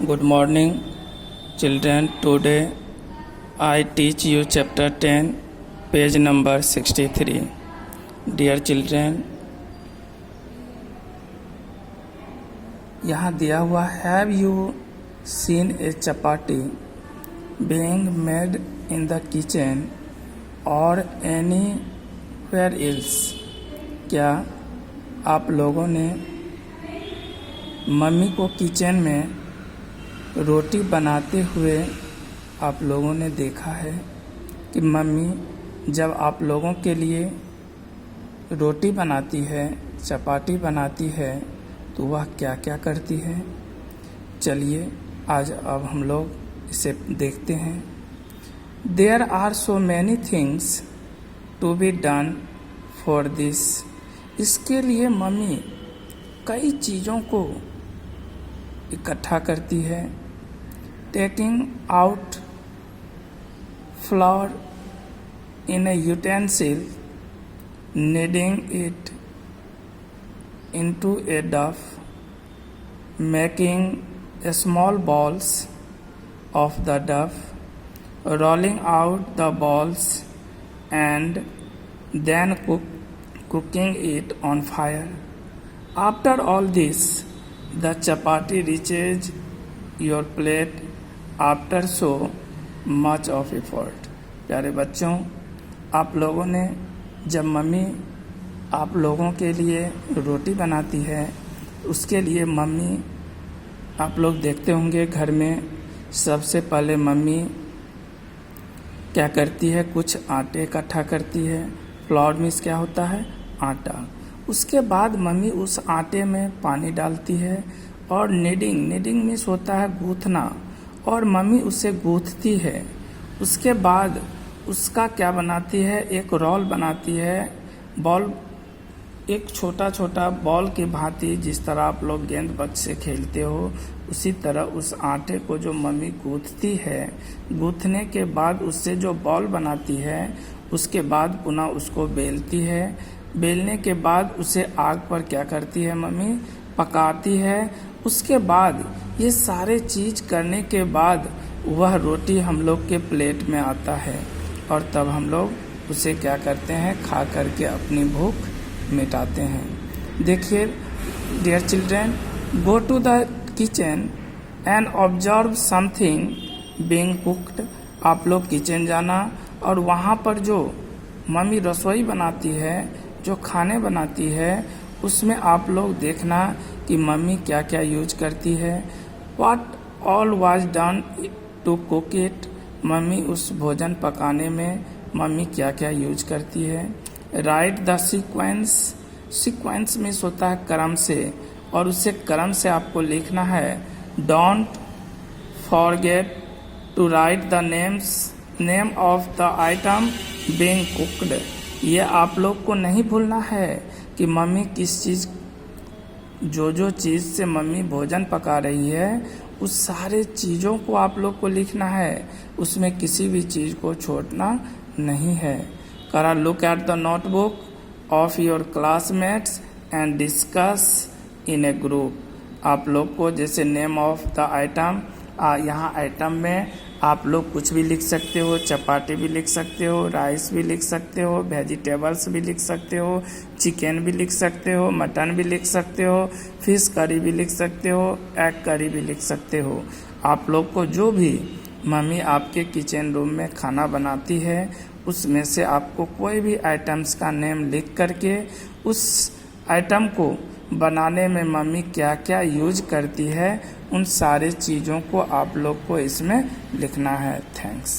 Good morning, children. Today I teach you chapter 10, page number 63. Dear children, यहाँ दिया हुआ Have you seen a chapati being made in the kitchen or anywhere else? क्या आप लोगों ने mummy को kitchen में रोटी बनाते हुए आप लोगों ने देखा है कि मम्मी जब आप लोगों के लिए रोटी बनाती है, चपाती बनाती है, तो वह क्या क्या करती है। चलिए आज अब हम लोग इसे देखते हैं। There are so many things to be done for this. इसके लिए मम्मी कई चीज़ों को इकट्ठा करती है। Taking out flour in a utensil, kneading it into a dough, making small balls of the dough, rolling out the balls and then cooking it on fire. After all this, the chapati reaches your plate after so much of effort. प्यारे बच्चों, आप लोगों ने जब mummy आप लोगों के लिए रोटी बनाती है, उसके लिए मम्मी आप लोग देखते होंगे घर में सबसे पहले मम्मी क्या करती है, कुछ आटे इकट्ठा करती है। फ्लोर मीन्स क्या होता है, आटा। उसके बाद मम्मी उस आटे में पानी डालती है और नीडिंग मीन्स होता है गूँथना, और मम्मी उसे गूँथती है। उसके बाद उसका क्या बनाती है, एक रोल बनाती है। बॉल, एक छोटा छोटा बॉल की भांति, जिस तरह आप लोग गेंद बक्स से खेलते हो, उसी तरह उस आटे को जो मम्मी गूँथती है, गूँथने के बाद उससे जो बॉल बनाती है, उसके बाद पुनः उसको बेलती है। बेलने के बाद उसे आग पर क्या करती है मम्मी, पकाती है। उसके बाद ये सारे चीज़ करने के बाद वह रोटी हम लोग के प्लेट में आता है, और तब हम लोग उसे क्या करते हैं, खा करके अपनी भूख मिटाते हैं। देखिए dear children, go to the kitchen and observe something being cooked. आप लोग किचन जाना और वहाँ पर जो मम्मी रसोई बनाती है, जो खाने बनाती है, उसमें आप लोग देखना कि मम्मी क्या क्या यूज करती है। What all was done to cook it. Mummy उस भोजन पकाने में मम्मी क्या क्या यूज करती है। राइट द सीक्वेंस मीन्स होता है क्रम से, और उसे क्रम से आपको लिखना है। Don't forget to write the name of the item being cooked. ये आप लोग को नहीं भूलना है कि मम्मी किस चीज़, जो चीज़ से मम्मी भोजन पका रही है, उस सारे चीज़ों को आप लोग को लिखना है। उसमें किसी भी चीज़ को छोड़ना नहीं है। करा look at the notebook of your classmates and discuss in A group. आप लोग को जैसे नेम ऑफ द आइटम, यहाँ आइटम में आप लोग कुछ भी लिख सकते हो। चपाती भी लिख सकते हो, राइस भी लिख सकते हो, वेजिटेबल्स भी लिख सकते हो, चिकन भी लिख सकते हो, मटन भी लिख सकते हो, फिश करी भी लिख सकते हो, एग करी भी लिख सकते हो। आप लोग को जो भी मम्मी आपके किचन रूम में खाना बनाती है, उसमें से आपको कोई भी आइटम्स का नेम लिख करके उस आइटम को बनाने में मम्मी क्या क्या यूज करती है, उन सारे चीज़ों को आप लोग को इसमें लिखना है। थैंक्स।